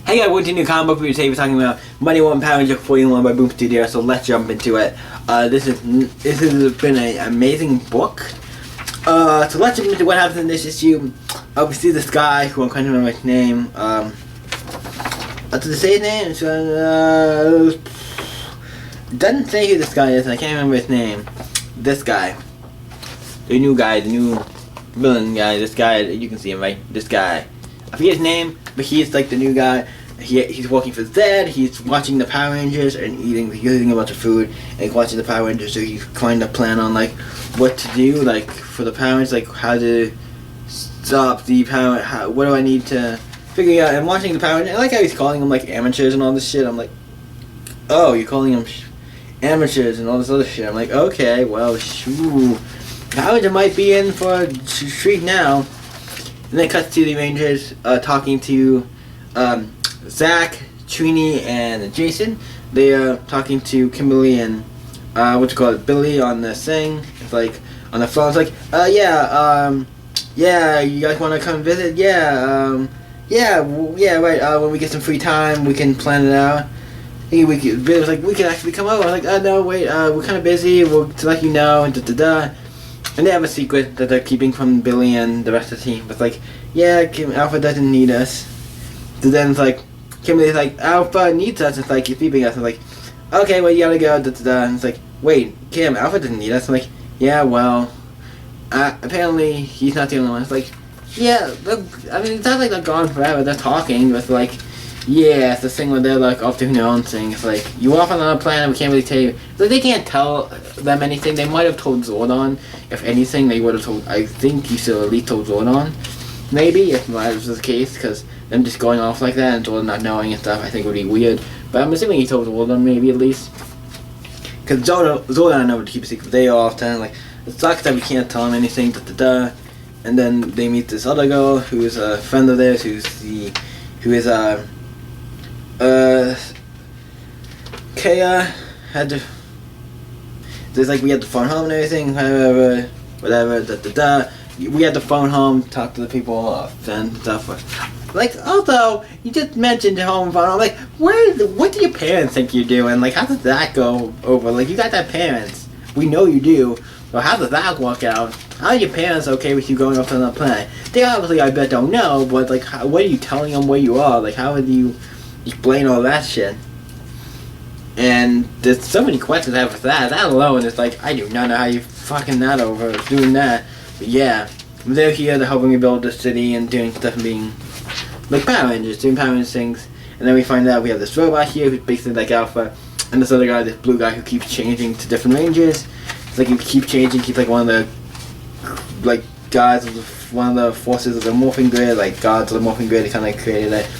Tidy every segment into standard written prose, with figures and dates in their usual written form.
Hey guys, welcome to a new comic book review. Today we're talking about Mighty Morphin Power Ranger 41 by Boom Studio. So let's jump into it. This has been an amazing book. So let's jump into what happens in this issue. We see this guy who I'm trying to remember his name. Did it say his name? Doesn't say who this guy is, and I can't remember his name. This guy, the new guy, the new villain guy. This guy, you can see him, right? This guy. I forget his name, but he's like the new guy. He's working for Zed. He's watching the Power Rangers and eating a bunch of food. And he's watching the Power Rangers, so he's trying to plan on like what to do, like for the Power Rangers, like how to stop the Power. What do I need to figure out? And watching the Power Rangers, I like how he's calling them like amateurs and all this shit. I'm like, oh, you're calling them amateurs and all this other shit. I'm like, okay, well, shoo. Power Rangers might be in for a treat now. And then it cuts to the Rangers talking to Zach, Trini, and Jason. They are talking to Kimberly and Billy on the thing. It's like on the phone. It's like, yeah, you guys want to come visit? Yeah, right. When we get some free time, we can plan it out. Billy was like, we can actually come over. I was like, no, wait, we're kind of busy. We'll to let you know and da. And they have a secret that they're keeping from Billy and the rest of the team. But it's like, yeah, Alpha doesn't need us. So then it's like, Kimberly's like, Alpha needs us. It's like, he's keeping us. I'm like, okay, well, you gotta go, da. And it's like, wait, Kim, Alpha doesn't need us. I'm like, yeah, well, apparently he's not the only one. It's like, yeah, I mean, it's not like they're gone forever. They're talking. But it's like, yeah, it's the thing where they're like off doing their own thing. It's like, you off on another planet, we can't really tell you. It's like, they can't tell them anything. They might have told Zordon. If anything, they would have told, I think he still at least told Zordon. Maybe, if that was the case, because them just going off like that and Zordon not knowing and stuff, I think would be weird. But I'm assuming he told Zordon maybe at least. Because Zordon knows to keep a secret. They all often like, it sucks that we can't tell him anything, da. And then they meet this other girl who is a friend of theirs, Kaya had to. There's like we had to phone home and everything, whatever, da. We had to phone home, talk to the people, and stuff. Like, also, you just mentioned home phone home. Like, what do your parents think you're doing? Like, how does that go over? Like, you got that parents. We know you do. So how does that work out? How are your parents okay with you going off to another planet? They obviously, I bet, don't know, but like, what are you telling them where you are? Like, how would you explain all that shit? And there's so many questions I have with that. That alone is like, I do not know how you fucking that over, doing that. But yeah, they're here to helping rebuild the city and doing stuff and being like Power Rangers, doing Power Rangers things. And then we find out we have this robot here who's basically like Alpha, and this other guy, this blue guy who keeps changing to different Rangers. It's like he keeps changing, he's like one of the like gods of one of the forces of the morphin grid, like gods of the morphin grid. He kind of like created it.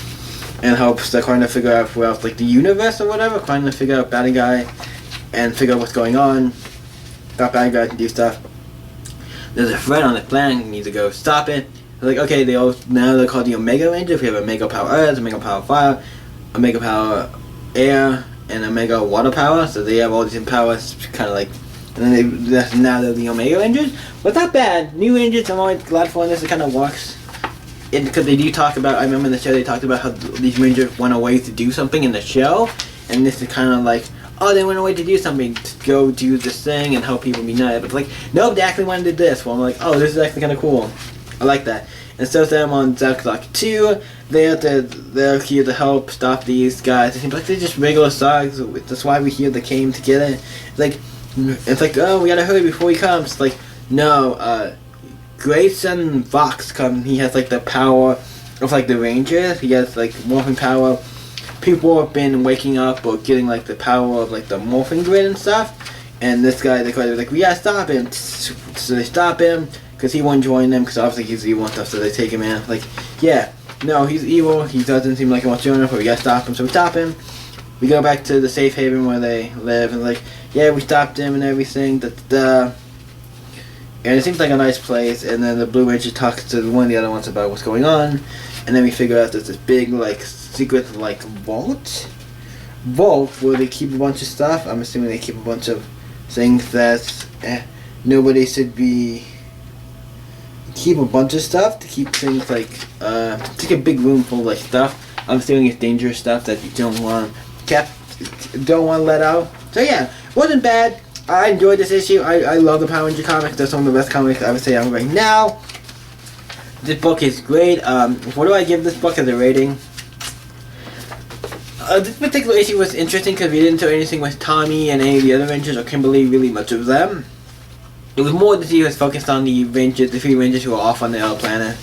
And helps to kind of figure out who else, like the universe or whatever, trying to figure out bad guy and figure out what's going on. Got bad guys to do stuff. There's a threat on the planet, you need to go stop it. They're like, okay, now they're called the Omega Rangers. We have Omega Power Earth, Omega Power Fire, Omega Power Air, and Omega Water Power. So they have all these powers, kind of like, and then now they're the Omega Rangers. But not bad. New Rangers, I'm always glad for this. It kind of works. Because they do talk about, I remember in the show they talked about how these Rangers went away to do something in the show, and this is kind of like, oh, they went away to do something, to go do this thing and help people be nice. But it's like, nope, they actually wanted to do this. Well, I'm like, oh, this is actually kind of cool. I like that. And so them on Zack Clock 2, they're here to help stop these guys. It seems like they're just regular thugs. That's why we here they came to get it. It's like, oh, we gotta hurry before he comes. It's like, no, Grayson Fox come. He has like the power of like the Rangers. He has like morphin power. People have been waking up or getting like the power of like the morphin grid and stuff. And this guy, they're like, we gotta stop him. So they stop him because he won't join them because obviously he's evil and stuff. So they take him in. Like, yeah, no, he's evil. He doesn't seem like he wants to join us, but we gotta stop him. So we stop him. We go back to the safe haven where they live and like, yeah, we stopped him and everything. And it seems like a nice place, and then the Blue Ranger talks to one of the other ones about what's going on, and then we figure out there's this big, like, secret, like, vault where they keep a bunch of stuff. I'm assuming they keep a bunch of things that nobody should be... Keep a bunch of stuff to keep things, like, it's like a big room full of, like, stuff I'm stealing his dangerous stuff that you don't want to let out. So yeah, wasn't bad. I enjoyed this issue. I love the Power Ranger comics. They're some of the best comics I would say out right now. This book is great. What do I give this book as a rating? This particular issue was interesting because we didn't do anything with Tommy and any of the other Rangers, or Kimberly, really much of them. It was more that he was focused on the Rangers, the 3 Rangers who were off on the other planet.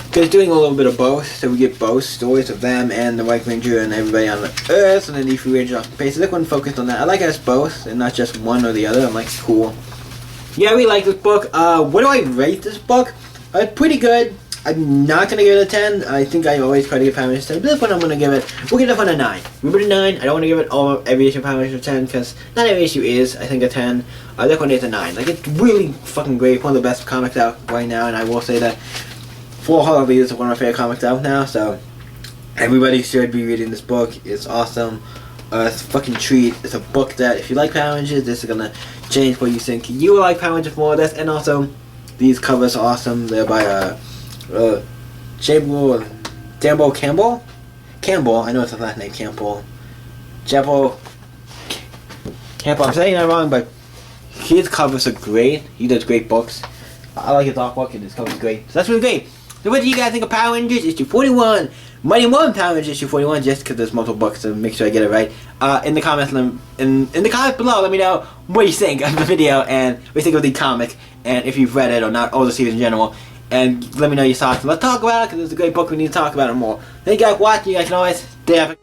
Because doing a little bit of both, so we get both stories of them and the White Ranger and everybody on the Earth, and then the 3 Rangers off space. So this one focused on that. I like us both, and not just one or the other. I'm like, cool. Yeah, I really like this book. What do I rate this book? Pretty good. I'm not going to give it a 10. I think I always try to give Power Rangers 10. But this one I'm going to give it, we'll give this one a 9. Remember the 9? I don't want to give it every issue of Power Rangers a 10, because not every issue is, I think, a 10. This one is a 9. Like, it's really fucking great. One of the best comics out right now, and I will say that Full Holiday is one of my favorite comics out now, so everybody should be reading this book. It's awesome. It's a fucking treat. It's a book that, if you like Power Rangers, this is going to change what you think. You will like Power Rangers more of this, and also, these covers are awesome. They're by, Jambo Campbell? Campbell, I know it's his last name, Campbell. Campbell, I'm saying that wrong, but his covers are great. He does great books. I like his artwork, and his covers are great. So that's really great. So what do you guys think of Power Rangers issue 41? Mighty Morphin Power Rangers issue 41, just because there's multiple books, so make sure I get it right. In the comments, in the comments below, let me know what you think of the video, and what you think of the comic, and if you've read it or not, or the series in general. And let me know your thoughts. Let's talk about it, because it's a great book. We need to talk about it more. Thank you guys for watching. You guys can always stay up.